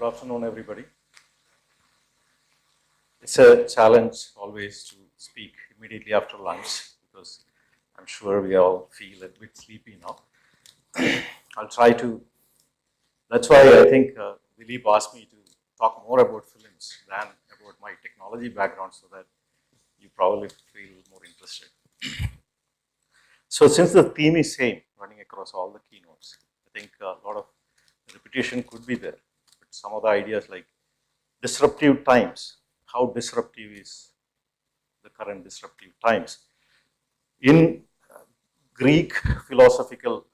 Good afternoon, everybody. It's a challenge always to speak immediately after lunch because I'm sure we all feel a bit sleepy now. I'll try to, that's why I think Dilip asked me to talk more about films than about my technology background so that you probably feel more interested. So since the theme is same, running across all the keynotes, I think a lot of repetition could be there. But some of the ideas like disruptive times, how disruptive is the current disruptive times. In Greek philosophical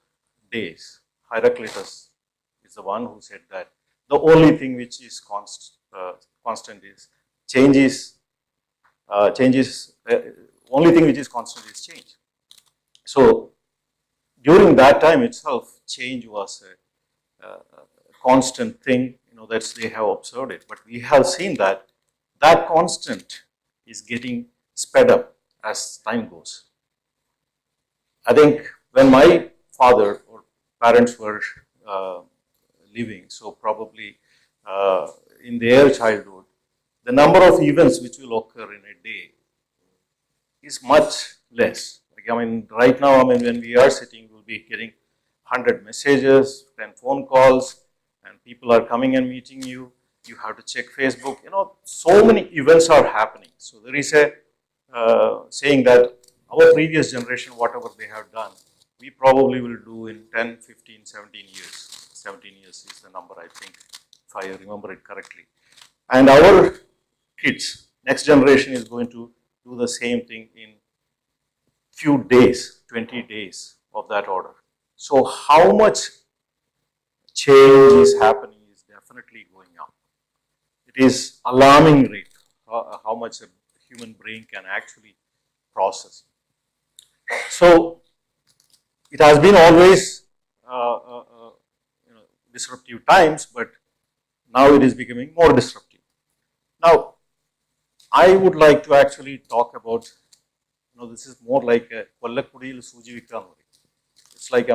days, Heraclitus is the one who said that the only thing which is constant is only thing which is constant is change. So during that time itself, change was a constant thing, that they have observed it. But we have seen that constant is getting sped up as time goes. I think when my father or parents were living, so probably in their childhood, the number of events which will occur in a day is much less. Right now, when we are sitting, we'll be getting 100 messages, 10 phone calls, and people are coming and meeting you. You have to check Facebook. So many events are happening. So there is a saying that our previous generation, whatever they have done, we probably will do in 10, 15, 17 years. 17 years is the number, I think, if I remember it correctly. And our kids, next generation is going to do the same thing in few days, 20 days of that order. So how much change is happening is definitely going up. It is alarming rate how much a human brain can actually process. So it has been always disruptive times, but now it is becoming more disruptive. Now, I would like to actually talk about, this is more like a Kollakudil Sujivikanuri. It's like,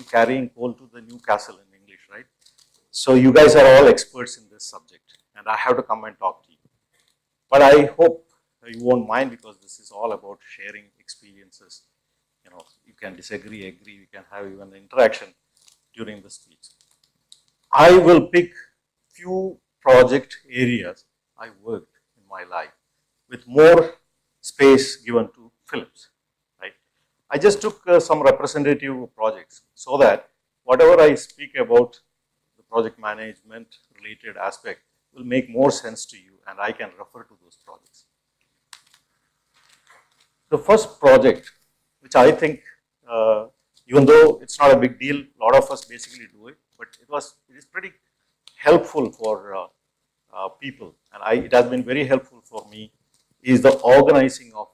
carrying coal to the new castle in English, right? So you guys are all experts in this subject, and I have to come and talk to you. But I hope you won't mind because this is all about sharing experiences. You can disagree, agree, we can have even interaction during the speech. I will pick few project areas I worked in my life with more space given to films, right? I just took some representative projects so that whatever I speak about the project management related aspect will make more sense to you and I can refer to those projects. The first project, which I think, even though it's not a big deal, a lot of us basically do it, but it is pretty helpful for people, and it has been very helpful for me, is the organizing of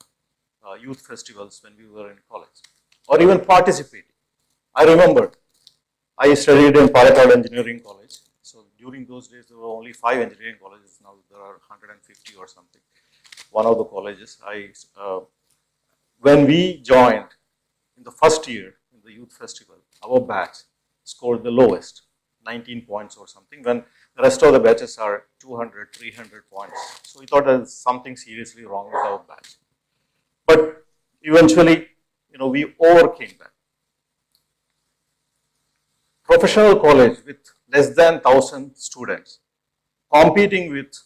youth festivals when we were in college, or even participating. I remember I studied in Palakkad Engineering College, so during those days there were only 5 engineering colleges, now there are 150 or something. One of the colleges, when we joined in the first year in the youth festival, our batch scored the lowest, 19 points or something, when the rest of the batches are 200, 300 points. So we thought there's something seriously wrong with our batch. But eventually, we overcame that. Professional college with less than 1,000 students, competing with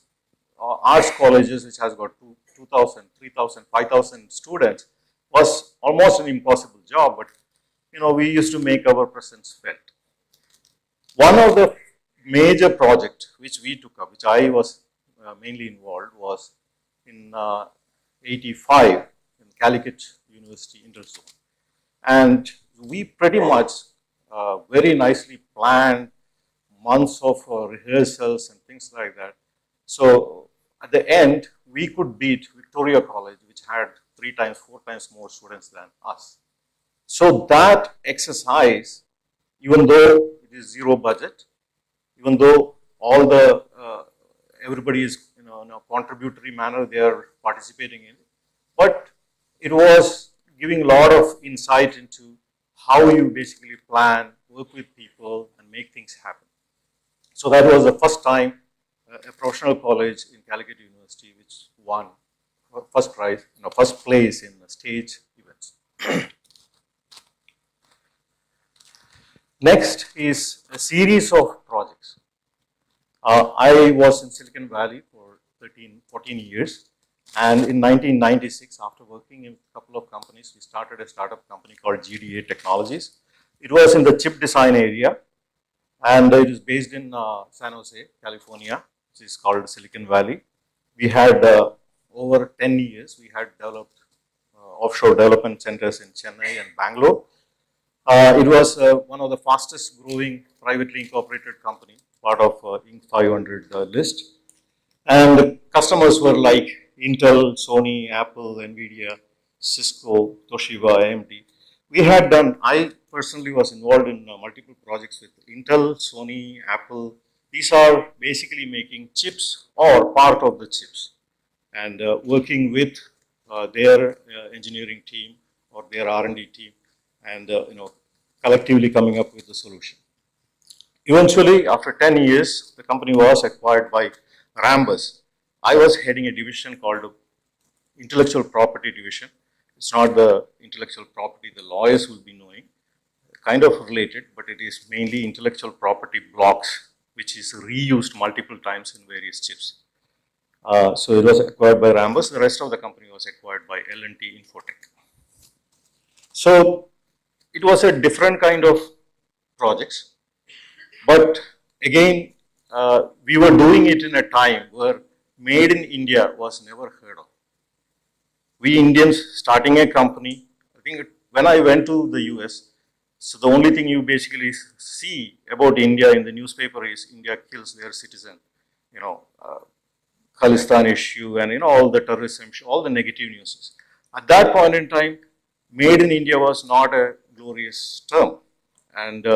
arts colleges which has got 2,000, 3,000, 5,000 students was almost an impossible job, but we used to make our presence felt. One of the major project which we took up, which I was mainly involved, was in 85 in Calicut University Interzone. And we pretty much very nicely planned months of rehearsals and things like that. So at the end, we could beat Victoria College, which had 3 times, 4 times more students than us. So that exercise, even though it is zero budget, even though all the everybody is in a contributory manner they are participating in, but it was giving a lot of insight into how you basically plan, work with people, and make things happen. So that was the first time a professional college in Calicut University which won first prize, first place in the stage events. Next is a series of projects. I was in Silicon Valley for 14 years. And in 1996, after working in a couple of companies, we started a startup company called GDA Technologies. It was in the chip design area, and it is based in San Jose, California, which is called Silicon Valley. We had over 10 years, we had developed offshore development centers in Chennai and Bangalore. It was one of the fastest growing privately incorporated company, part of Inc. 500 list. And the customers were like Intel, Sony, Apple, Nvidia, Cisco, Toshiba, AMD. We had done, I personally was involved in multiple projects with Intel, Sony, Apple. These are basically making chips or part of the chips and working with their engineering team or their R&D team and collectively coming up with the solution. Eventually, after 10 years, the company was acquired by Rambus. I was heading a division called Intellectual Property Division. It's not the intellectual property the lawyers will be knowing, kind of related, but it is mainly intellectual property blocks, which is reused multiple times in various chips. So it was acquired by Rambus. The rest of the company was acquired by L&T Infotech. So it was a different kind of projects, but again, we were doing it in a time where made in India was never heard of. We Indians starting a company, I think when I went to the US, so the only thing you basically see about India in the newspaper is India kills their citizen, Khalistan issue and all the terrorism issue, all the negative news. At that point in time, made in India was not a glorious term. And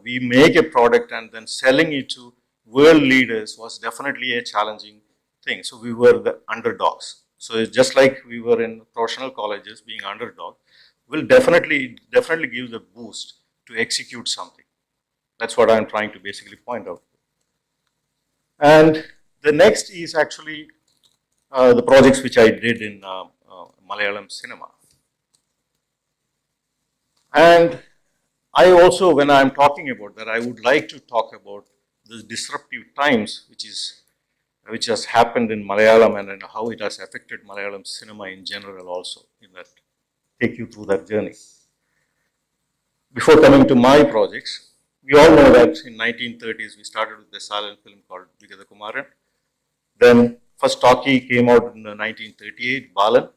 we make a product and then selling it to world leaders was definitely a challenging thing. So we were the underdogs. So it's just like we were in professional colleges being underdog, will definitely give the boost to execute something. That's what I'm trying to basically point out. And the next is actually the projects which I did in Malayalam cinema. And I also, when I'm talking about that, I would like to talk about the disruptive times which has happened in Malayalam and how it has affected Malayalam cinema in general also, in that, take you through that journey. Before coming to my projects, we all know that in 1930s we started with a silent film called Vigada Kumaran. Then first talkie came out in 1938, Balan.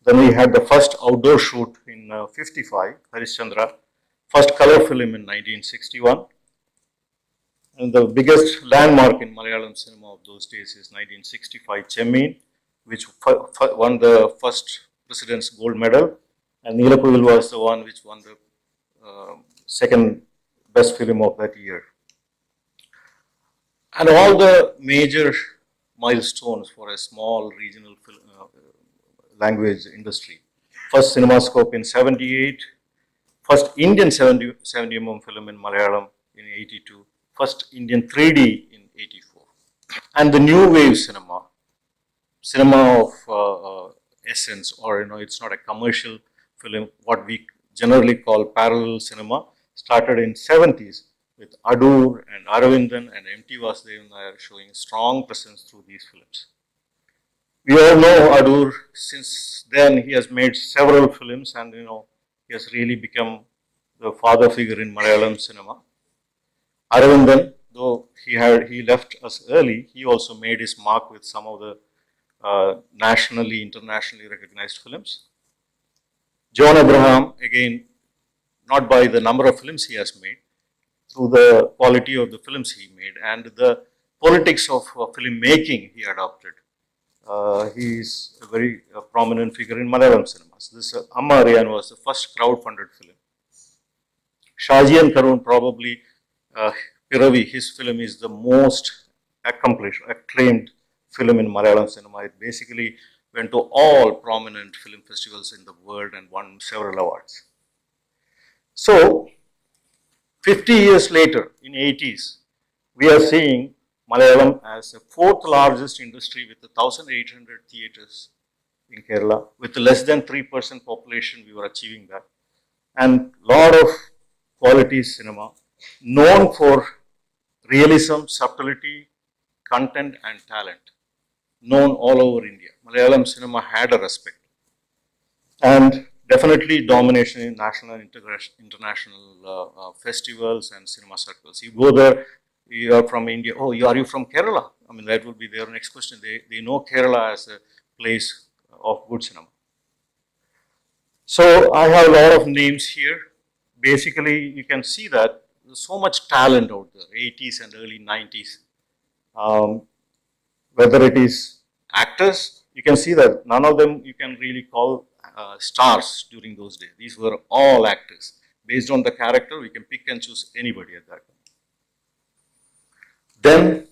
Then we had the first outdoor shoot in 55, Harishchandra. First color film in 1961. And the biggest landmark in Malayalam cinema of those days is 1965 Chemmin, which won the first President's Gold Medal. And Neelakuil was the one which won the second best film of that year. And all the major milestones for a small regional language industry. First CinemaScope in 78, first Indian 70mm film in Malayalam in 82, first Indian 3D in 84. And the new wave cinema of essence, or it's not a commercial film, what we generally call parallel cinema, started in 70s with Adur and Aravindan and M.T. Vasudevan Nair showing strong presence through these films. We all know Adur. Since then he has made several films and he has really become the father figure in Malayalam cinema. Aravindan, though he left us early, he also made his mark with some of the nationally, internationally recognized films. John Abraham, again, not by the number of films he has made, through the quality of the films he made and the politics of film making he adopted. He is a very prominent figure in Malayalam cinemas. This Amma Ariyan was the first crowd-funded film. Shaji and Karun, probably Piravi, his film is the most accomplished, acclaimed film in Malayalam cinema. It basically went to all prominent film festivals in the world and won several awards. So, 50 years later, in 80s, we are seeing Malayalam as the fourth largest industry with 1,800 theatres in Kerala. With less than 3% population, we were achieving that. And lot of quality cinema, known for realism, subtlety, content and talent, known all over India. Malayalam cinema had a respect. And definitely domination in national and international festivals and cinema circles. You go there, you are from India, oh, are you from Kerala? I mean, that would be their next question. They know Kerala as a place of good cinema. So I have a lot of names here. Basically, you can see that there's so much talent out there, 80s and early 90s. Whether it is actors, you can see that none of them you can really call stars during those days. These were all actors. Based on the character, we can pick and choose anybody at that time. Then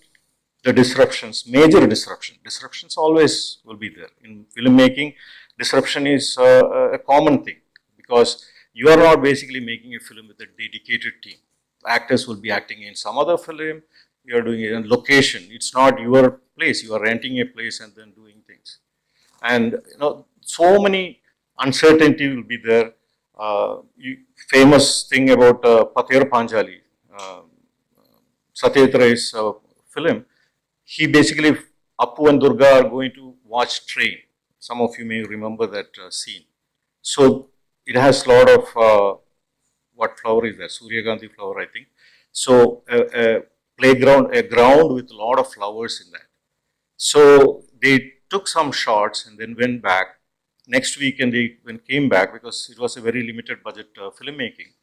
the disruptions, major disruption. Disruptions always will be there. In filmmaking, disruption is a common thing because you are not basically making a film with a dedicated team. Actors will be acting in some other film, you are doing it in location. It's not your place, you are renting a place and then doing things. And so many uncertainty will be there. Famous thing about Patir Panjali, Satyajit Ray's film, he basically, Appu and Durga are going to watch train. Some of you may remember that scene. So it has a lot of, what flower is that? Suryagandhi flower, I think. So a playground, a ground with a lot of flowers in that. So they took some shots and then went back. Next week, and they came back because it was a very limited budget filmmaking.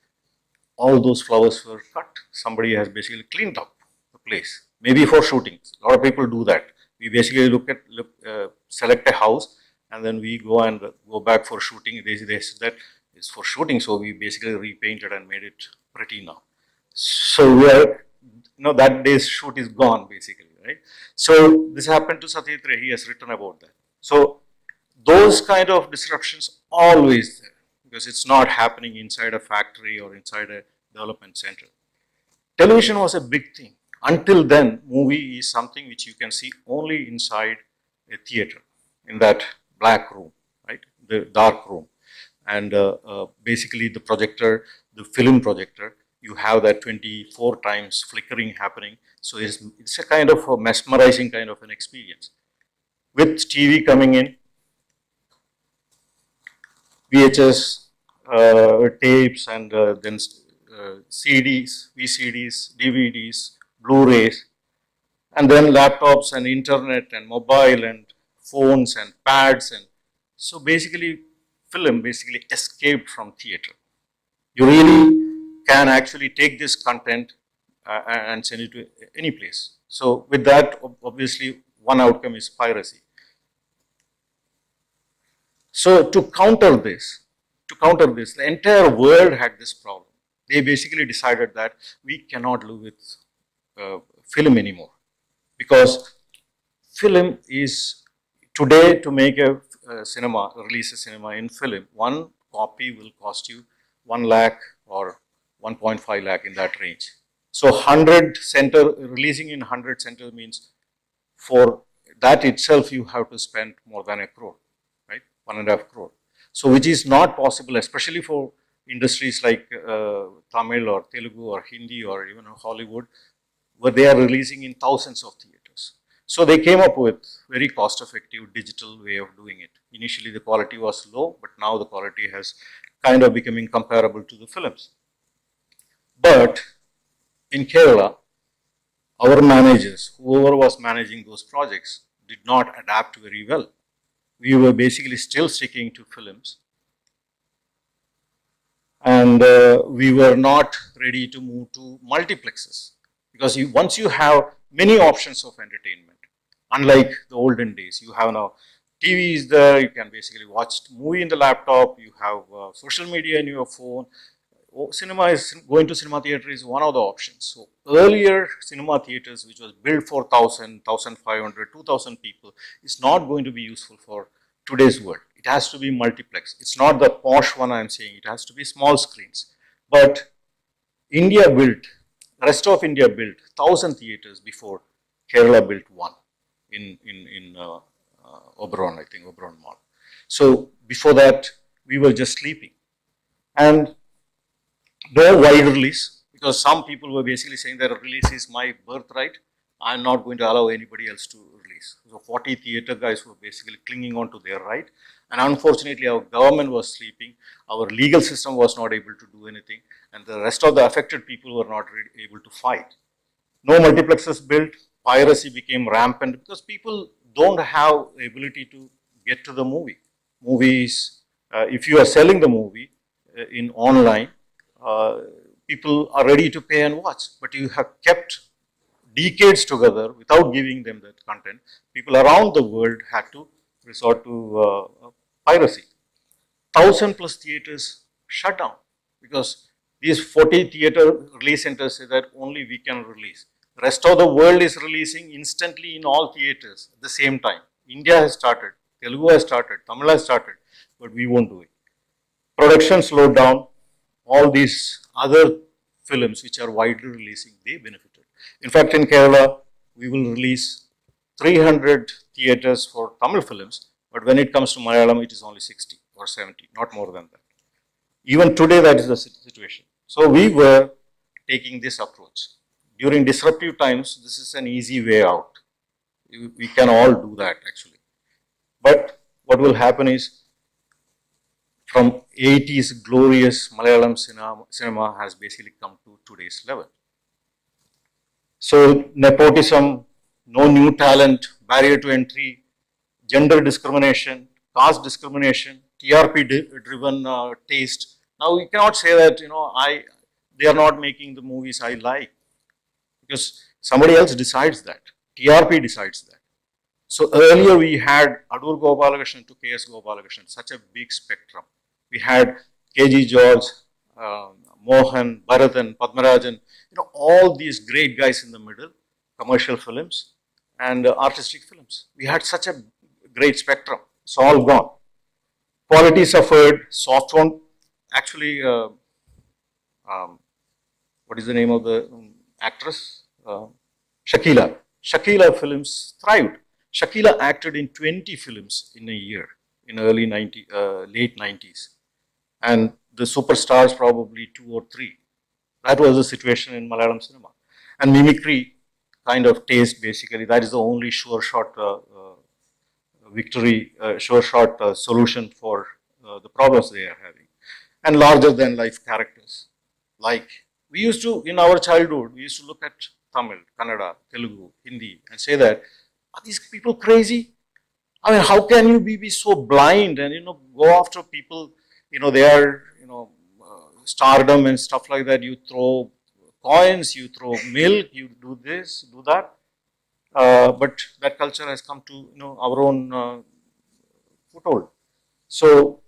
All those flowers were cut. Somebody has basically cleaned up the place, maybe for shooting. A lot of people do that. We basically select a house and then we go back for shooting. They said that is for shooting, so we basically repainted and made it pretty now. So we are, that day's shoot is gone basically, right? So this happened to Satyajit Ray. He has written about that. So those kind of disruptions always there because it's not happening inside a factory or inside a development center. Television was a big thing. Until then, movie is something which you can see only inside a theater, in that black room, right? The dark room. And basically the projector, the film projector, you have that 24 times flickering happening. So it's a kind of a mesmerizing kind of an experience. With TV coming in, VHS, tapes, and then CDs, VCDs, DVDs, Blu-rays, and then laptops and internet and mobile and phones and pads. And so basically film basically escaped from theater. You really can actually take this content and send it to any place. So with that, obviously one outcome is piracy. So to counter this, the entire world had this problem. They basically decided that we cannot live with film anymore because film is today to make a release a cinema in film. One copy will cost you 1 lakh or 1.5 lakh in that range. So releasing in 100 center means for that itself you have to spend more than 1 crore, right? 1.5 crore. So which is not possible, especially for industries like Tamil or Telugu or Hindi or even Hollywood, where they are releasing in thousands of theaters. So they came up with very cost-effective digital way of doing it. Initially the quality was low, but now the quality has kind of becoming comparable to the films. But in Kerala, our managers, whoever was managing those projects, did not adapt very well. We were basically still sticking to films. And we were not ready to move to multiplexes. Because once you have many options of entertainment, unlike the olden days, you have now TV is there, you can basically watch movie in the laptop, you have social media in your phone. Going to cinema theater is one of the options. So earlier cinema theaters, which was built for 1,000, 1,500, 2,000 people, is not going to be useful for today's world. It has to be multiplex. It's not the posh one I'm saying, it has to be small screens. But India built rest of India built 1,000 theatres before Kerala built one in Oberon, I think, Oberon Mall. So before that, we were just sleeping. And no wide release, because some people were basically saying that a release is my birthright. I'm not going to allow anybody else to release. So 40 theatre guys were basically clinging on to their right. And unfortunately, our government was sleeping. Our legal system was not able to do anything. And the rest of the affected people were not able to fight. No multiplexes built. Piracy became rampant because people don't have the ability to get to the movie. Movies, if you are selling the movie in online, people are ready to pay and watch. But you have kept decades together without giving them that content. People around the world had to resort to piracy. 1,000 plus theatres shut down because these 40 theatre release centers say that only we can release. The rest of the world is releasing instantly in all theatres at the same time. India has started, Telugu has started, Tamil has started, but we won't do it. Production slowed down. All these other films which are widely releasing, they benefited. In fact, in Kerala, we will release 300 theatres for Tamil films, but when it comes to Malayalam, it is only 60 or 70, not more than that. Even today, that is the situation. So we were taking this approach. During disruptive times, this is an easy way out. We can all do that actually. But what will happen is, from 80s glorious Malayalam cinema has basically come to today's level. So nepotism, no new talent, barrier to entry, gender discrimination, caste discrimination, TRP driven taste. Now you cannot say that, they are not making the movies I like, because somebody else decides that. TRP decides that. So earlier we had Adur Gopalakrishnan to KS Gopalakrishnan, such a big spectrum. We had KG George, Mohan, Bharathan, Padmarajan, all these great guys in the middle, commercial films and artistic films. We had such a great spectrum. It's all gone. Quality suffered, soft one. Actually, what is the name of the actress? Shakila. Shakila films thrived. Shakila acted in 20 films in a year in late 90s. And the superstars probably 2 or 3. That was the situation in Malayalam cinema. And mimicry kind of taste, basically, that is the only sure shot victory, sure shot solution for the problems they are having. And larger than life characters. Like, we used to, in our childhood, we used to look at Tamil, Kannada, Telugu, Hindi and say that, are these people crazy? I mean, how can you be so blind and, go after people, they are, stardom and stuff like that. You throw coins, you throw milk, you do this, do that. But that culture has come to, our own foothold. So,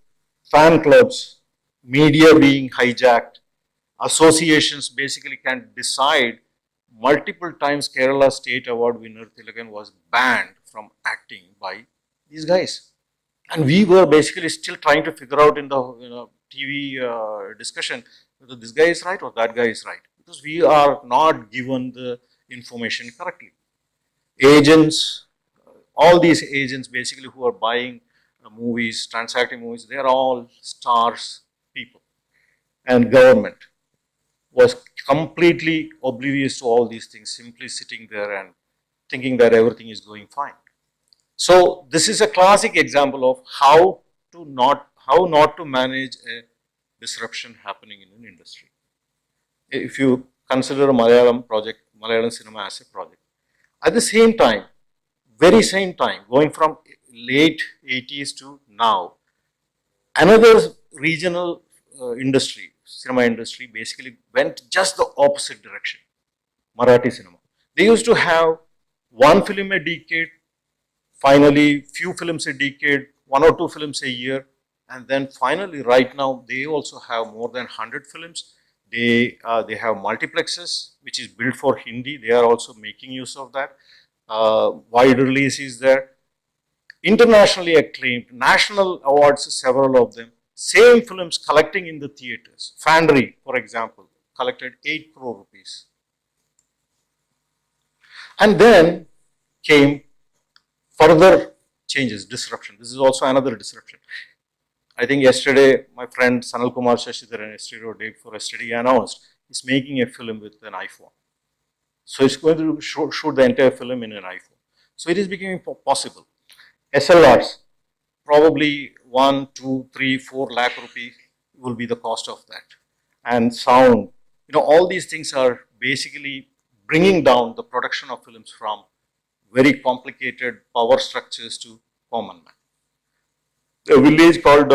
fan clubs, media being hijacked, associations basically can decide. Multiple times Kerala State Award winner Tilakan was banned from acting by these guys. And we were basically still trying to figure out in the TV discussion whether this guy is right or that guy is right, because we are not given the information correctly. Agents, all these agents basically who are buying movies, transacting movies, they are all stars people. And government was completely oblivious to all these things, simply sitting there and thinking that everything is going fine. So this is a classic example of how not to manage a disruption happening in an industry. If you consider a Malayalam cinema as a project, at the same time, very same time, going from late 80s to now, another regional cinema industry basically went just the opposite direction. Marathi cinema. They used to have one film a decade, finally few films a decade, 1 or 2 films a year, and then finally right now they also have more than 100 films. They have multiplexes which is built for Hindi. They are also making use of that. Wide release is there. Internationally acclaimed, national awards, several of them. Same films collecting in the theatres. Fandry, for example, collected 8 crore rupees And then came further changes, disruption. This is also another disruption. I think yesterday, my friend Sanal Kumar Shashidharan, yesterday or day before yesterday, he announced he's making a film with an iPhone. So it's going to shoot the entire film in an iPhone. So it is becoming possible. SLRs, probably 1, 2, 3, 4 lakh rupees will be the cost of that. And sound, all these things are basically bringing down the production of films from very complicated power structures to common man. A village called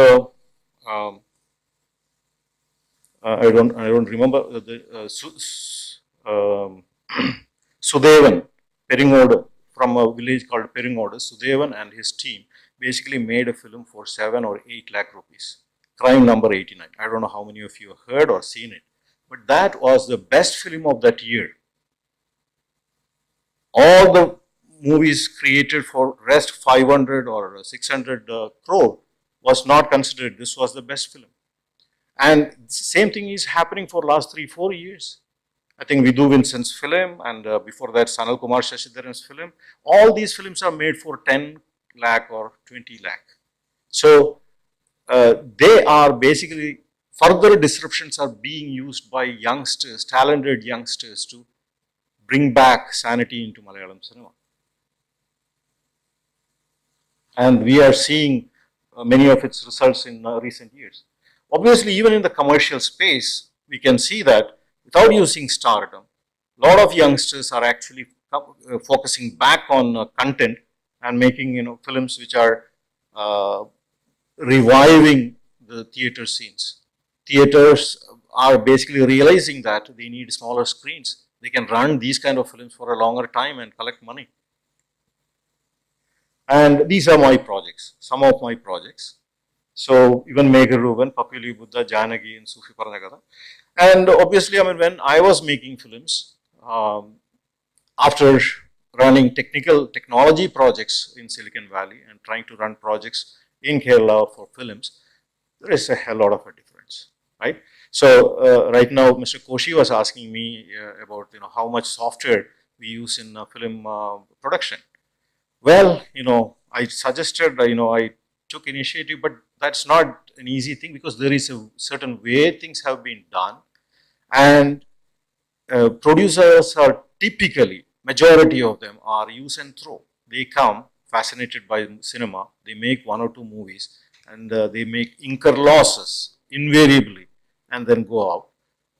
I don't remember Sudevan Peringodu, from a village called Peringodu. Sudevan and his team basically made a film for 7 or 8 lakh rupees. Crime number 89. I don't know how many of you have heard or seen it, but that was the best film of that year. All the movies created for rest 500 or 600 crore was not considered. This was the best film. And same thing is happening for last 3-4 years. I think Vidhu Vincent's film, and before that Sanal Kumar Shashidharan's film. All these films are made for 10 lakh or 20 lakh. So they are basically, further disruptions are being used by youngsters, talented youngsters, to bring back sanity into Malayalam cinema. And we are seeing many of its results in recent years. Obviously, even in the commercial space, we can see that without using stardom, a lot of youngsters are actually focusing back on content and making films which are reviving the theater scenes. Theaters are basically realizing that they need smaller screens. They can run these kind of films for a longer time and collect money. And these are my projects, some of my projects. So even Meghar Ruben, Papuli Buddha, Janagi, and Sufi Paranagada. And obviously, when I was making films, after running technology projects in Silicon Valley and trying to run projects in Kerala for films, there is a hell lot of a difference, right? So right now, Mr. Koshi was asking me about how much software we use in film production. Well, I suggested, I took initiative, but that's not an easy thing, because there is a certain way things have been done, and producers are typically, majority of them are use and throw. They come fascinated by cinema, they make 1 or 2 movies, and they incur losses invariably, and then go out.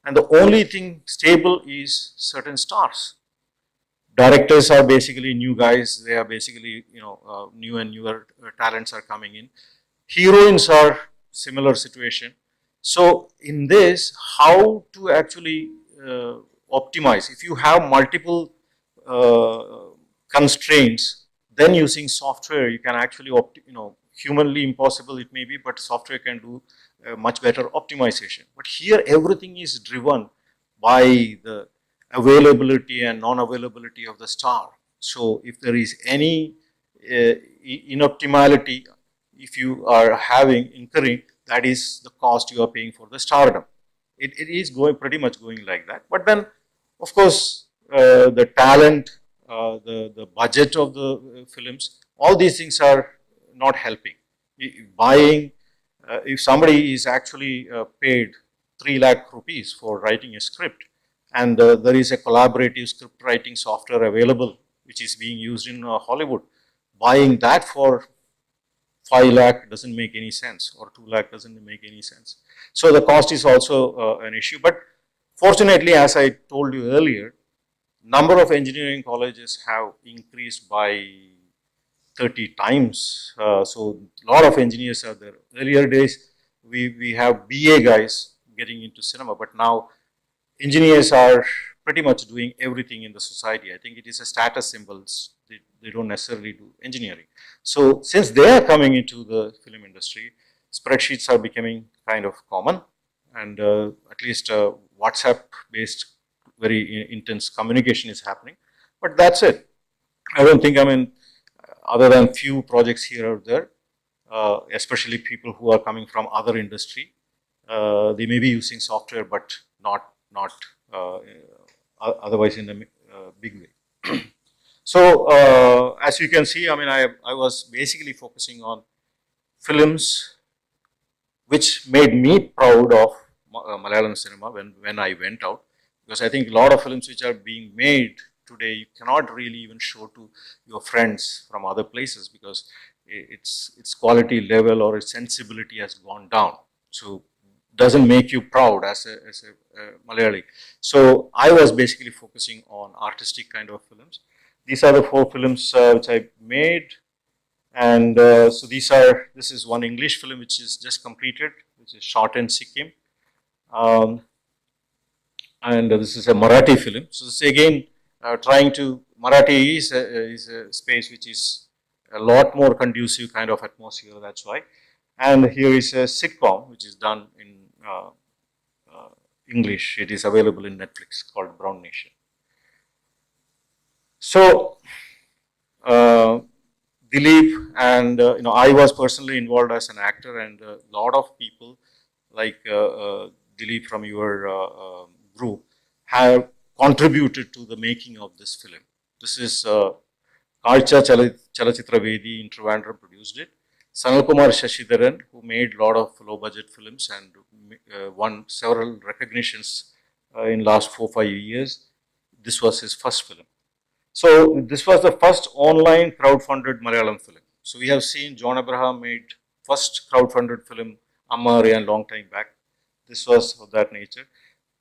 And the only thing stable is certain stars. Directors are basically new guys. They are basically, new and newer talents are coming in. Heroines are similar situation. So in this, how to actually optimize? If you have multiple constraints, then using software, you can actually, humanly impossible it may be, but software can do much better optimization. But here, everything is driven by the availability and non-availability of the star. So if there is any inoptimality, if you are incurring, that is the cost you are paying for the stardom. It is pretty much going like that. But then, of course, the talent, the budget of the films, all these things are not helping. If somebody is actually paid 3 lakh rupees for writing a script, and there is a collaborative script writing software available which is being used in Hollywood, buying that for 5 lakh doesn't make any sense, or 2 lakh doesn't make any sense. So the cost is also an issue. But fortunately, as I told you earlier, number of engineering colleges have increased by 30 times. So a lot of engineers are there. Earlier days, we have BA guys getting into cinema, but now engineers are pretty much doing everything in the society. I think it is a status symbols. They don't necessarily do engineering. So since they are coming into the film industry, spreadsheets are becoming kind of common, and at least WhatsApp-based very intense communication is happening. But that's it. I don't think, other than few projects here or there, especially people who are coming from other industry, they may be using software, but not otherwise in a big way. So as you can see, I mean, I was basically focusing on films which made me proud of Malayalam cinema when I went out, because I think a lot of films which are being made today you cannot really even show to your friends from other places because its quality level or its sensibility has gone down. So doesn't make you proud as a Malayali. So I was basically focusing on artistic kind of films. These are the 4 films which I made. And so this is one English film which is just completed, which is shot in Sikkim. And this is a Marathi film. So this is again Marathi is a space which is a lot more conducive kind of atmosphere, that's why. And here is a sitcom which is done in English. It is available in Netflix called Brown Nation. So, Dilip and I was personally involved as an actor, and a lot of people like Dilip from your group have contributed to the making of this film. This is Karcha Chalachitra Vedi in Trivandrum produced it. Sanal Kumar Shashidharan, who made a lot of low budget films and won several recognitions in last 4-5 years. This was his first film. So this was the first online crowd-funded Malayalam film. So we have seen John Abraham made first crowd-funded film Amma long time back. This was of that nature.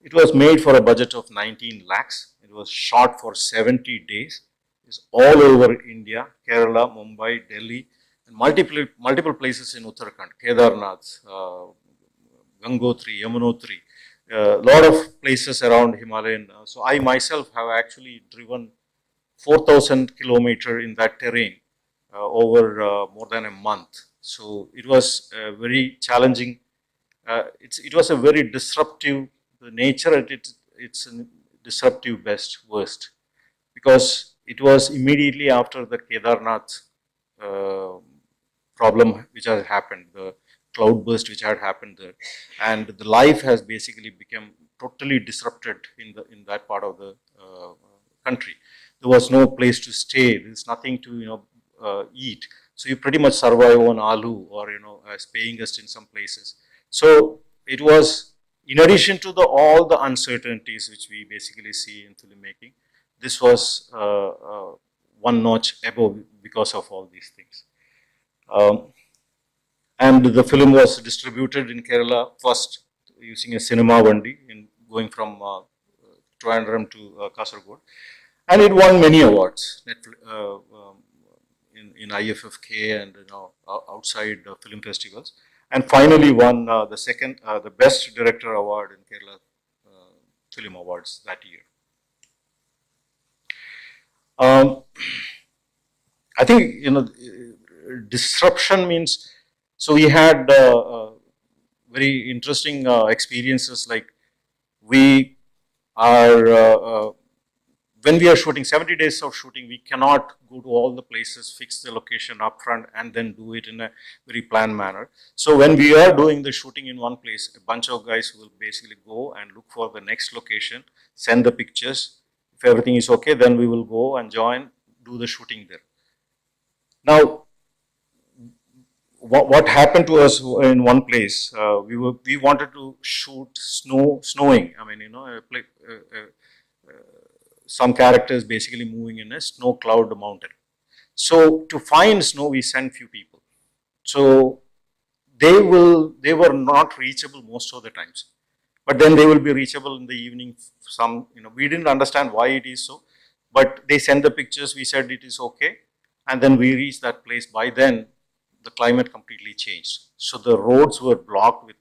It was made for a budget of 19 lakhs. It was shot for 70 days. It's all over India, Kerala, Mumbai, Delhi, and multiple places in Uttarakhand, Kedarnath, Gangotri, Yamunotri, a lot of places around Himalayan. So I myself have actually driven 4,000 kilometers in that terrain over more than a month. So it was very challenging. It was a very disruptive. The nature of it's a disruptive worst, because it was immediately after the Kedarnath problem which had happened, the cloud burst which had happened there, and the life has basically become totally disrupted in that part of the country. There was no place to stay. There's nothing to eat. So you pretty much survive on aloo or as paying guest in some places. So it was, in addition to all the uncertainties which we basically see in filmmaking, this was one notch above because of all these things. And the film was distributed in Kerala first using a cinema vandi going from Trivandrum to Kasaragod. And it won many awards in IFFK and outside film festivals, and finally won the Best Director Award in Kerala Film Awards that year. I think disruption means, so we had very interesting experiences, like we are. When we are shooting 70 days of shooting, we cannot go to all the places, fix the location upfront, and then do it in a very planned manner. So when we are doing the shooting in one place, a bunch of guys will basically go and look for the next location, send the pictures. If everything is okay, then we will go and join, do the shooting there. Now, what happened to us in one place? We wanted to shoot snowing. I mean, some characters basically moving in a snow cloud mountain. So to find snow, we sent few people. So they were not reachable most of the times, but then they will be reachable in the evening. We didn't understand why it is so, but they sent the pictures. We said it is okay, and then we reached that place. By then, the climate completely changed. So the roads were blocked with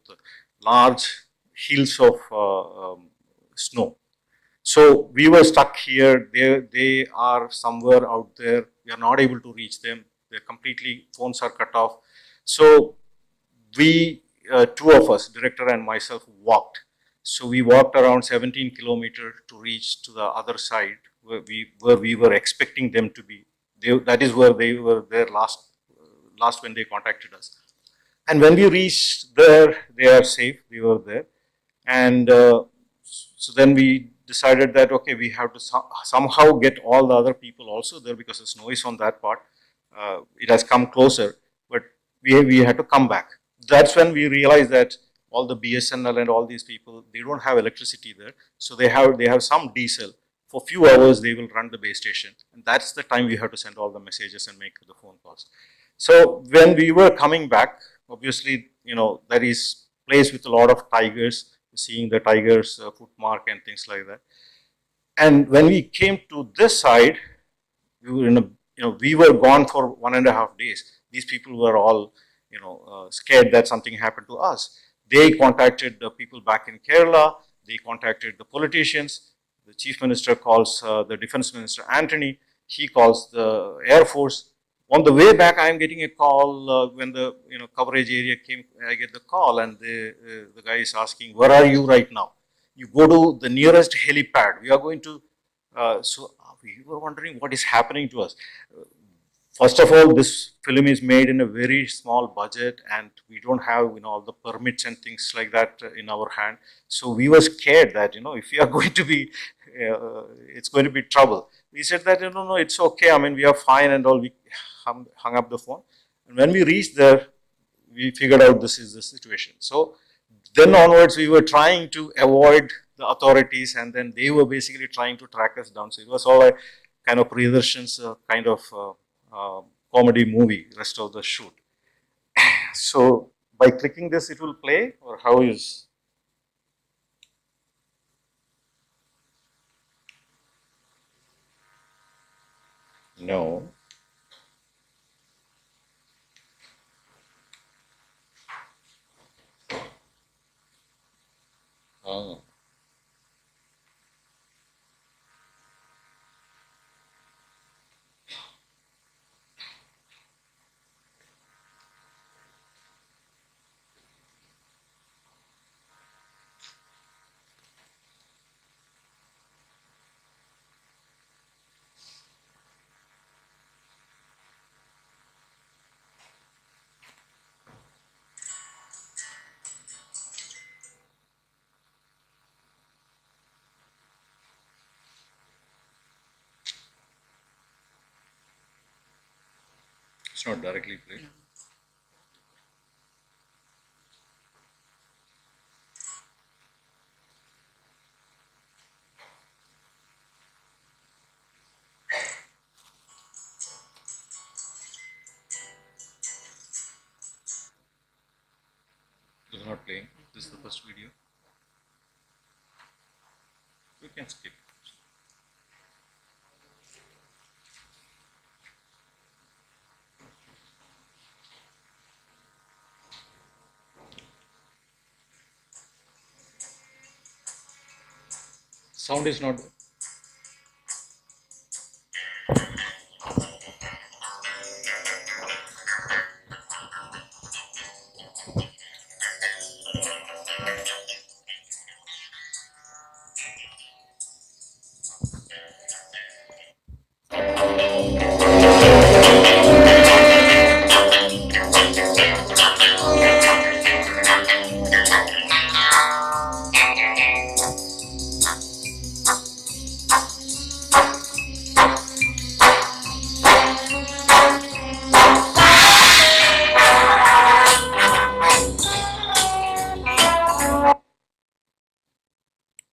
large hills of snow. So we were stuck here. They are somewhere out there. We are not able to reach them. They're completely, phones are cut off. So we, two of us, director and myself, walked. So we walked around 17 kilometers to reach to the other side where we were expecting them to be. That is where they were there last when they contacted us. And when we reached there, they are safe. We were there, and so then we decided that, okay, we have to somehow get all the other people also there, because there's noise on that part. It has come closer, but we had to come back. That's when we realized that all the BSNL and all these people, they don't have electricity there, so they have some diesel. For few hours they will run the base station, and that's the time we have to send all the messages and make the phone calls. So when we were coming back, obviously, that is place with a lot of tigers, seeing the tigers footmark and things like that. And when we came to this side, we were we were gone for 1.5 days. These people were all scared that something happened to us. They contacted the people back in Kerala. They contacted the politicians. The chief minister calls the defense minister Antony. He calls the Air Force. On the way back, I am getting a call when the coverage area came. I get the call, and the guy is asking, "Where are you right now?" You go to the nearest helipad. We are going to. So we were wondering what is happening to us. First of all, this film is made in a very small budget, and we don't have all the permits and things like that in our hand. So we were scared that if we are going to be, it's going to be trouble. We said that no, it's okay. I mean, we are fine and all. We hung up the phone, and when we reached there, we figured out this is the situation. So then onwards, we were trying to avoid the authorities, and then they were basically trying to track us down. So it was all a kind of Priyadarshans kind of comedy movie, rest of the shoot. So by clicking this, it will play, or how is? No. Oh. It's not directly played. It's not playing. This is the first video. We can skip. Sound is not.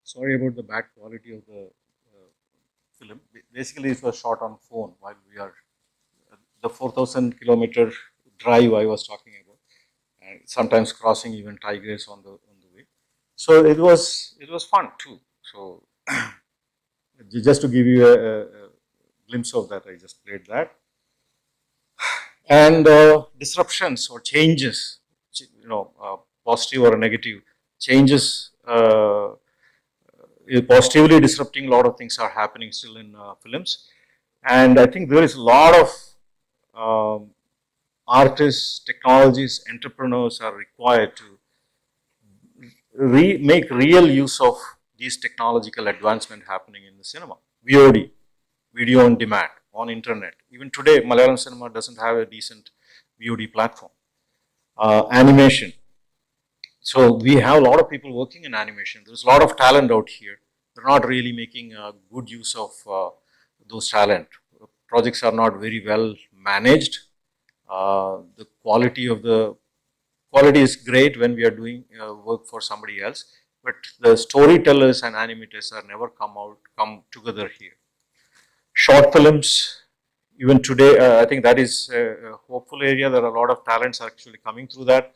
Sorry about the bad quality of the film. Basically, it was shot on phone while we are the 4,000-kilometer drive I was talking about, and sometimes crossing even tigers on the way. So it was fun too. So just to give you a glimpse of that, I just played that. And disruptions or changes, positive or negative changes. Positively disrupting, a lot of things are happening still in films, and I think there is a lot of artists, technologists, entrepreneurs are required to make real use of these technological advancement happening in the cinema. VOD, video on demand, on internet. Even today, Malayalam cinema doesn't have a decent VOD platform. Animation. So we have a lot of people working in animation. There's a lot of talent out here. they're not really making good use of those talent. Projects are not very well managed. The quality is great when we are doing work for somebody else, but the storytellers and animators are never come together here. Short films, even today, I think that is a hopeful area. There are a lot of talents actually coming through that.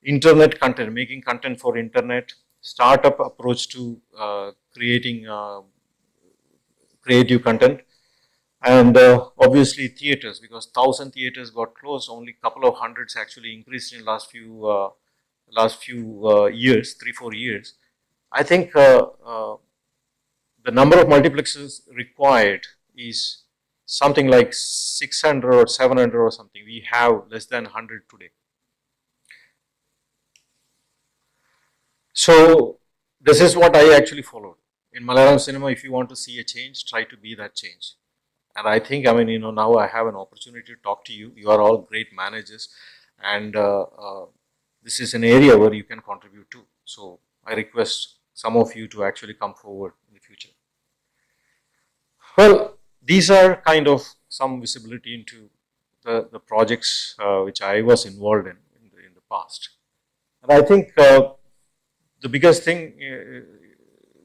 Internet content, making content for internet, startup approach to creating creative content, and obviously theaters, because 1,000 theaters got closed, only a couple of hundreds actually increased in last few years, 3-4 years. I think the number of multiplexes required is something like 600 or 700 or something. We have less than 100 today. So this is what I actually followed. In Malayalam cinema, if you want to see a change, try to be that change. And I think, now I have an opportunity to talk to you. You are all great managers, and this is an area where you can contribute to. So I request some of you to actually come forward in the future. Well, these are kind of some visibility into the projects which I was involved in the past. And I think the biggest thing,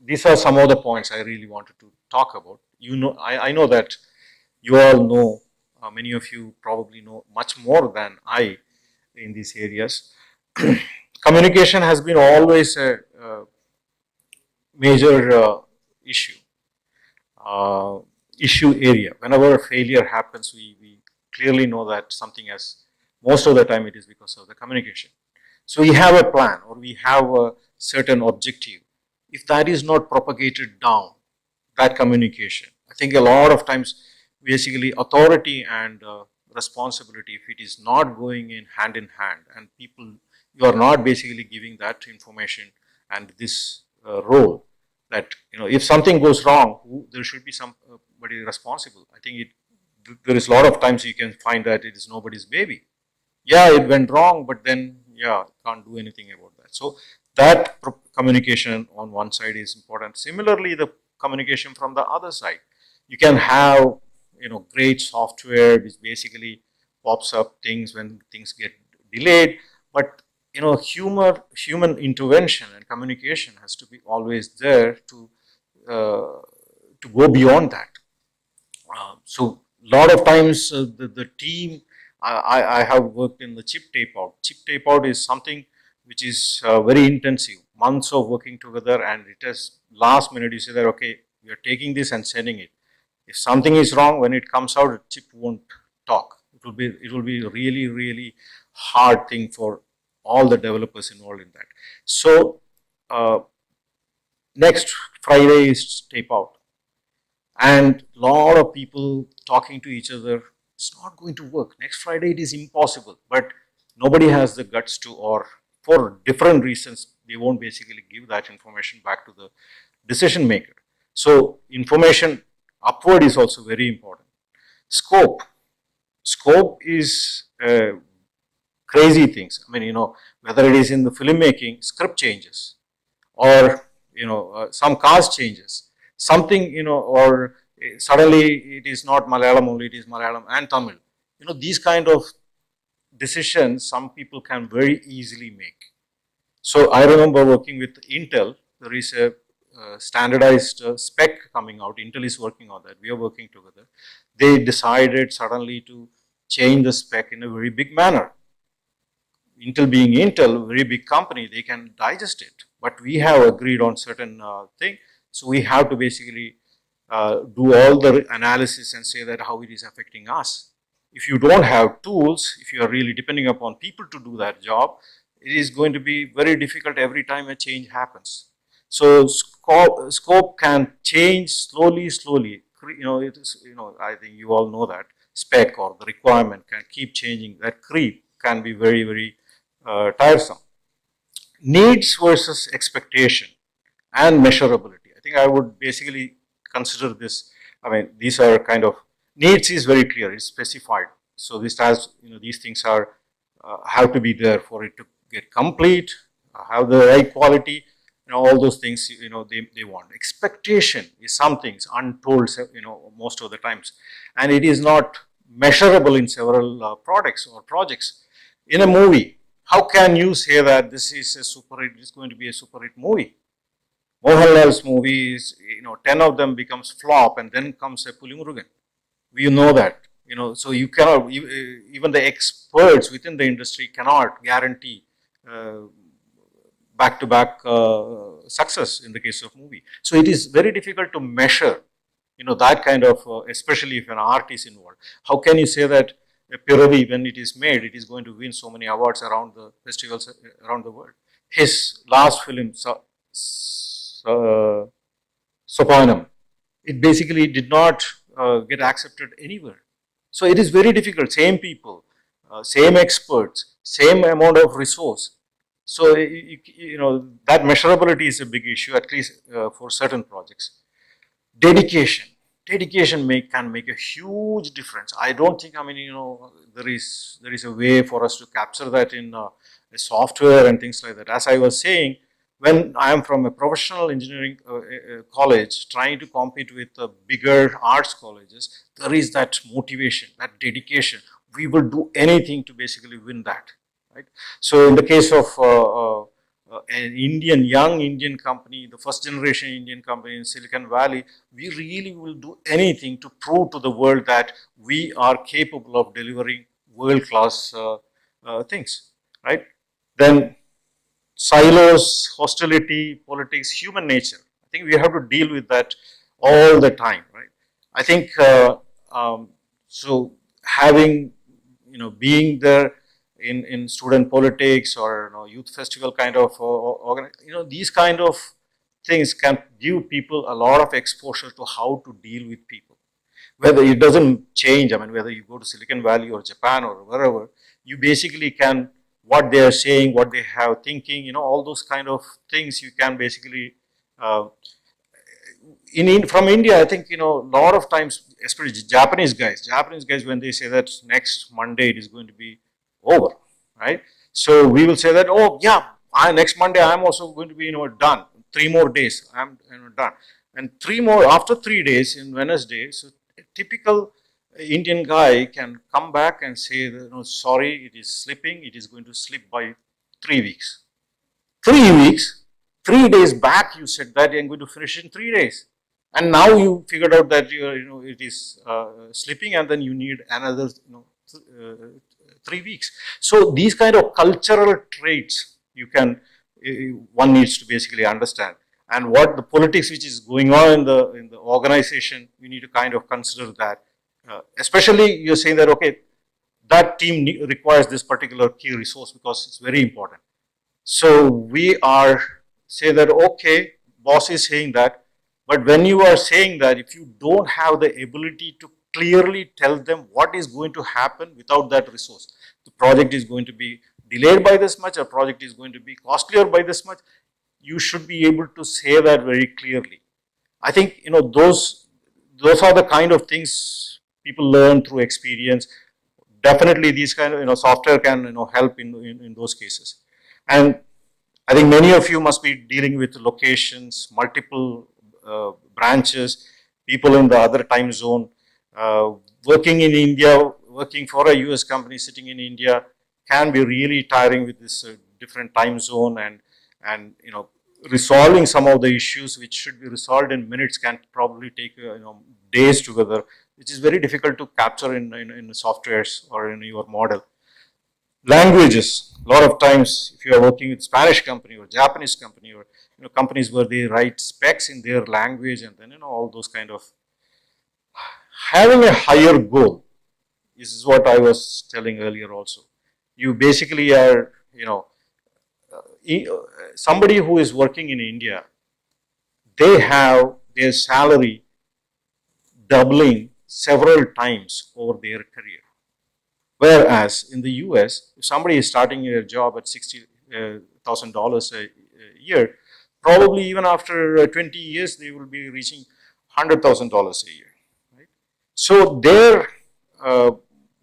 these are some of the points I really wanted to talk about. I know that you all know, many of you probably know much more than I in these areas. Communication has been always a major issue area. Whenever a failure happens, we clearly know that something most of the time it is because of the communication. So we have a plan, or we have a certain objective. If that is not propagated down, that communication, I think a lot of times, basically authority and responsibility, if it is not going in hand, and you are not basically giving that information and this role, that if something goes wrong, there should be somebody responsible. I think there is a lot of times you can find that it is nobody's baby. Yeah, it went wrong, but then can't do anything about that. So that communication on one side is important. Similarly, the communication from the other side. You can have great software which basically pops up things when things get delayed, but human intervention and communication has to be always there to go beyond that. So a lot of times the team, I have worked in the chip tape out. Chip tape out is something which is very intensive, months of working together, and it is last minute you say that, okay, we are taking this and sending it. If something is wrong, when it comes out, the chip won't talk. It will be a really, really hard thing for all the developers involved in that. So next Friday is tape out, and a lot of people talking to each other. It's not going to work. Next Friday it is impossible, but nobody has the guts to, or for different reasons, they won't basically give that information back to the decision maker. So information upward is also very important. Scope is crazy things. Whether it is in the filmmaking, script changes, or some cast changes, something, or suddenly it is not Malayalam only, it is Malayalam and Tamil. These kind of decisions some people can very easily make. So I remember working with Intel. There is a standardized spec coming out. Intel is working on that. We are working together. They decided suddenly to change the spec in a very big manner. Intel being Intel, a very big company, they can digest it. But we have agreed on certain thing. So we have to basically do all the analysis and say that how it is affecting us. If you don't have tools, if you are really depending upon people to do that job, it is going to be very difficult every time a change happens. So scope can change slowly. It is, I think you all know that spec or the requirement can keep changing. That creep can be very, very tiresome. Needs versus expectation and measurability. I think I would basically consider this. These are kind of needs is very clear. It's specified. So this has, these things are have to be there for it to get complete, have the right quality. all those things, they want. Expectation is some things untold, most of the times, and it is not measurable in several products or projects. In a movie, how can you say that this is a super hit, it's going to be a super hit movie? Mohanlal's movies, 10 of them becomes flop, and then comes a Pulimurugan. We know that, so you cannot, even the experts within the industry cannot guarantee back-to-back success in the case of movie. So it is very difficult to measure, that kind of, especially if an art is involved. How can you say that a Piravi, when it is made, it is going to win so many awards around the festivals around the world? His last film, Sopanam, it basically did not get accepted anywhere. So it is very difficult. Same people, same experts, same amount of resource. So that measurability is a big issue, at least for certain projects. Dedication can make a huge difference. I don't think, there is a way for us to capture that in a software and things like that. As I was saying, when I am from a professional engineering college trying to compete with the bigger arts colleges, there is that motivation, that dedication. We will do anything to basically win that, right? So in the case of an young Indian company, the first generation Indian company in Silicon Valley, we really will do anything to prove to the world that we are capable of delivering world-class things, right? Then silos, hostility, politics, human nature. I think we have to deal with that all the time, right? I think so. Having, being there in student politics or youth festival kind of these kind of things can give people a lot of exposure to how to deal with people. Whether it doesn't change, whether you go to Silicon Valley or Japan or wherever, you basically can, what they are saying, what they have thinking, all those kind of things you can basically, from India, I think, a lot of times, especially Japanese guys, when they say that next Monday it is going to be over, right? So we will say that, oh yeah, next Monday I'm also going to be, done. 3 more days, I'm done. And 3 more, after 3 days in Wednesday, so a typical Indian guy can come back and say, sorry, it is slipping. It is going to slip by 3 weeks. 3 weeks, 3 days back, you said that I'm going to finish in 3 days, and now you figured out that it is slipping, and then you need another 3 weeks. So these kind of cultural traits one needs to basically understand, and what the politics which is going on in the organization, you need to kind of consider that. Especially you're saying that, okay, that team requires this particular key resource because it's very important. So we are say that, okay, boss is saying that, but when you are saying that, if you don't have the ability to clearly tell them what is going to happen without that resource, the project is going to be delayed by this much, a project is going to be costlier by this much, you should be able to say that very clearly. I think, those are the kind of things people learn through experience. Definitely these kind of, software can, help in those cases. And I think many of you must be dealing with locations, multiple branches, people in the other time zone, working in India, working for a US company sitting in India can be really tiring with this different time zone, and resolving some of the issues which should be resolved in minutes can probably take days together, which is very difficult to capture in softwares or in your model. Languages, a lot of times if you are working with Spanish company or Japanese company or companies where they write specs in their language, and then all those kind of, having a higher goal. This is what I was telling earlier also. You basically are, somebody who is working in India, they have their salary doubling several times over their career. Whereas in the US, if somebody is starting a job at $60,000 a year, probably even after 20 years, they will be reaching $100,000 a year. Right? So their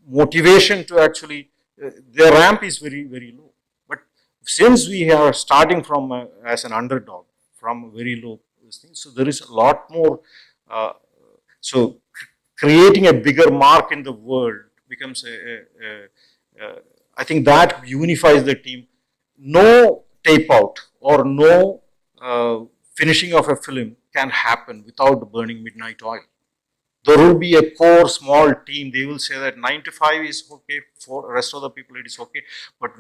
motivation to actually, their ramp is very, very low. But since we are starting from as an underdog, from very low things. So there is a lot more. So creating a bigger mark in the world becomes I think that unifies the team. No tape out or no finishing of a film can happen without burning midnight oil. There will be a core small team. They will say that 9 to 5 is okay, for the rest of the people it is okay. But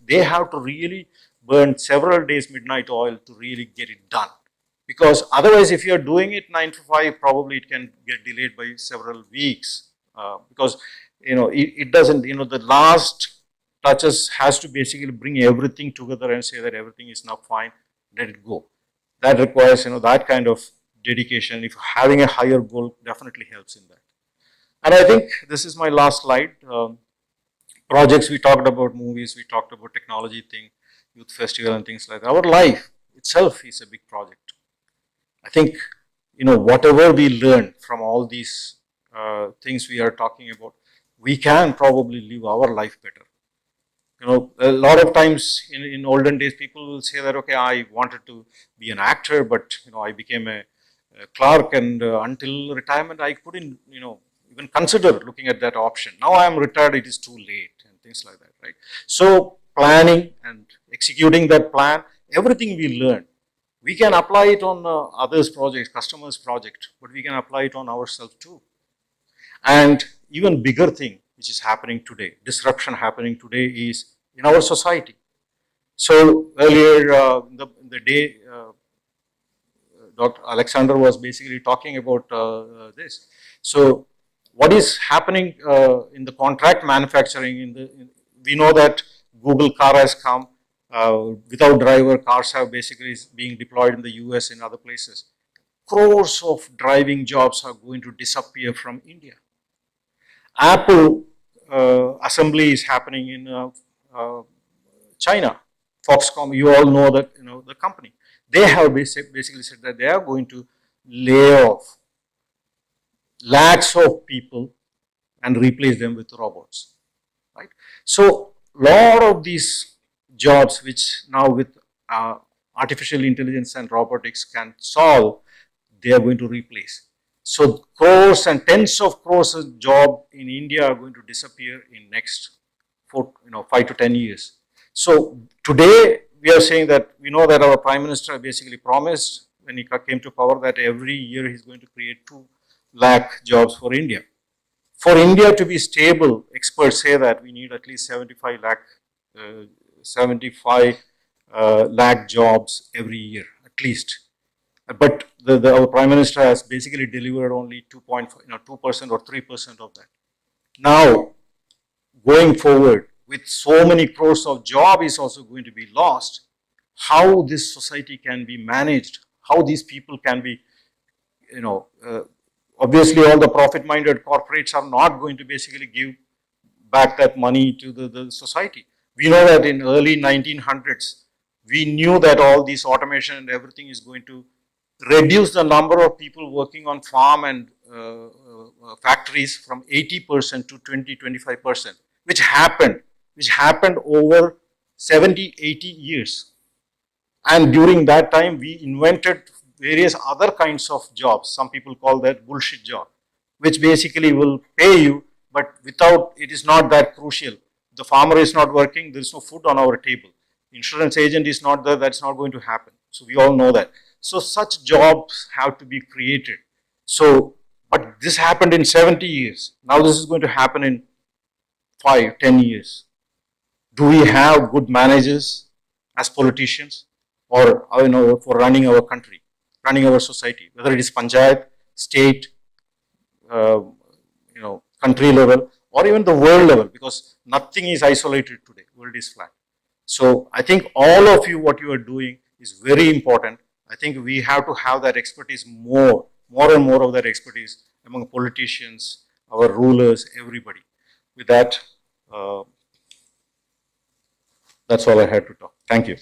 they have to really burn several days midnight oil to really get it done. Because otherwise, if you are doing it 9 to 5, probably it can get delayed by several weeks. Because it doesn't. The last touches has to basically bring everything together and say that everything is now fine. Let it go. That requires that kind of dedication. If having a higher goal definitely helps in that. And I think this is my last slide. Projects, we talked about movies, we talked about technology thing, youth festival and things like that. Our life itself is a big project. I think whatever we learn from all these things we are talking about, we can probably live our life better. A lot of times in olden days, people will say that, okay, I wanted to be an actor, but I became a clerk, and until retirement, I couldn't even consider looking at that option. Now I am retired, it is too late, and things like that, right? So planning and executing that plan, everything we learn, we can apply it on others' projects, customers' project, but we can apply it on ourselves too. And even bigger thing which is happening today, disruption happening today, is in our society. So earlier in the day, Dr. Alexander was basically talking about this. So what is happening in the contract manufacturing? We know that Google car has come. Without driver, cars have basically being deployed in the US and other places. Crores of driving jobs are going to disappear from India. Apple assembly is happening in China. Foxconn, you all know that the company. They have basically said that they are going to lay off lakhs of people and replace them with robots, right? So lot of these jobs which now with artificial intelligence and robotics can solve, they are going to replace. So crores and tens of crores of jobs in India are going to disappear in next 5 to 10 years. So today we are saying that we know that our Prime Minister basically promised when he came to power that every year he's going to create 2 lakh jobs for India. For India to be stable, experts say that we need at least 75 lakh jobs every year, at least. But our Prime Minister has basically delivered only 2% or 3% of that. Now, going forward, with so many crores of jobs is also going to be lost, how this society can be managed, how these people can be, obviously all the profit-minded corporates are not going to basically give back that money to the society. We know that in early 1900s, we knew that all this automation and everything is going to reduce the number of people working on farm and factories from 80% to 20-25%, which happened over 70, 80 years. And during that time, we invented various other kinds of jobs. Some people call that bullshit job, which basically will pay you, but without, it is not that crucial. The farmer is not working, there is no food on our table. Insurance agent is not there, that's not going to happen. So we all know that. So such jobs have to be created. So, but this happened in 70 years. Now this is going to happen in 5, 10 years. Do we have good managers as politicians, or for running our country, running our society, whether it is panchayat, state, country level, or even the world level, because nothing is isolated today, world is flat. So I think all of you, what you are doing is very important. I think we have to have that expertise, more and more of that expertise among politicians, our rulers, everybody. With that, that's all I had to talk. Thank you.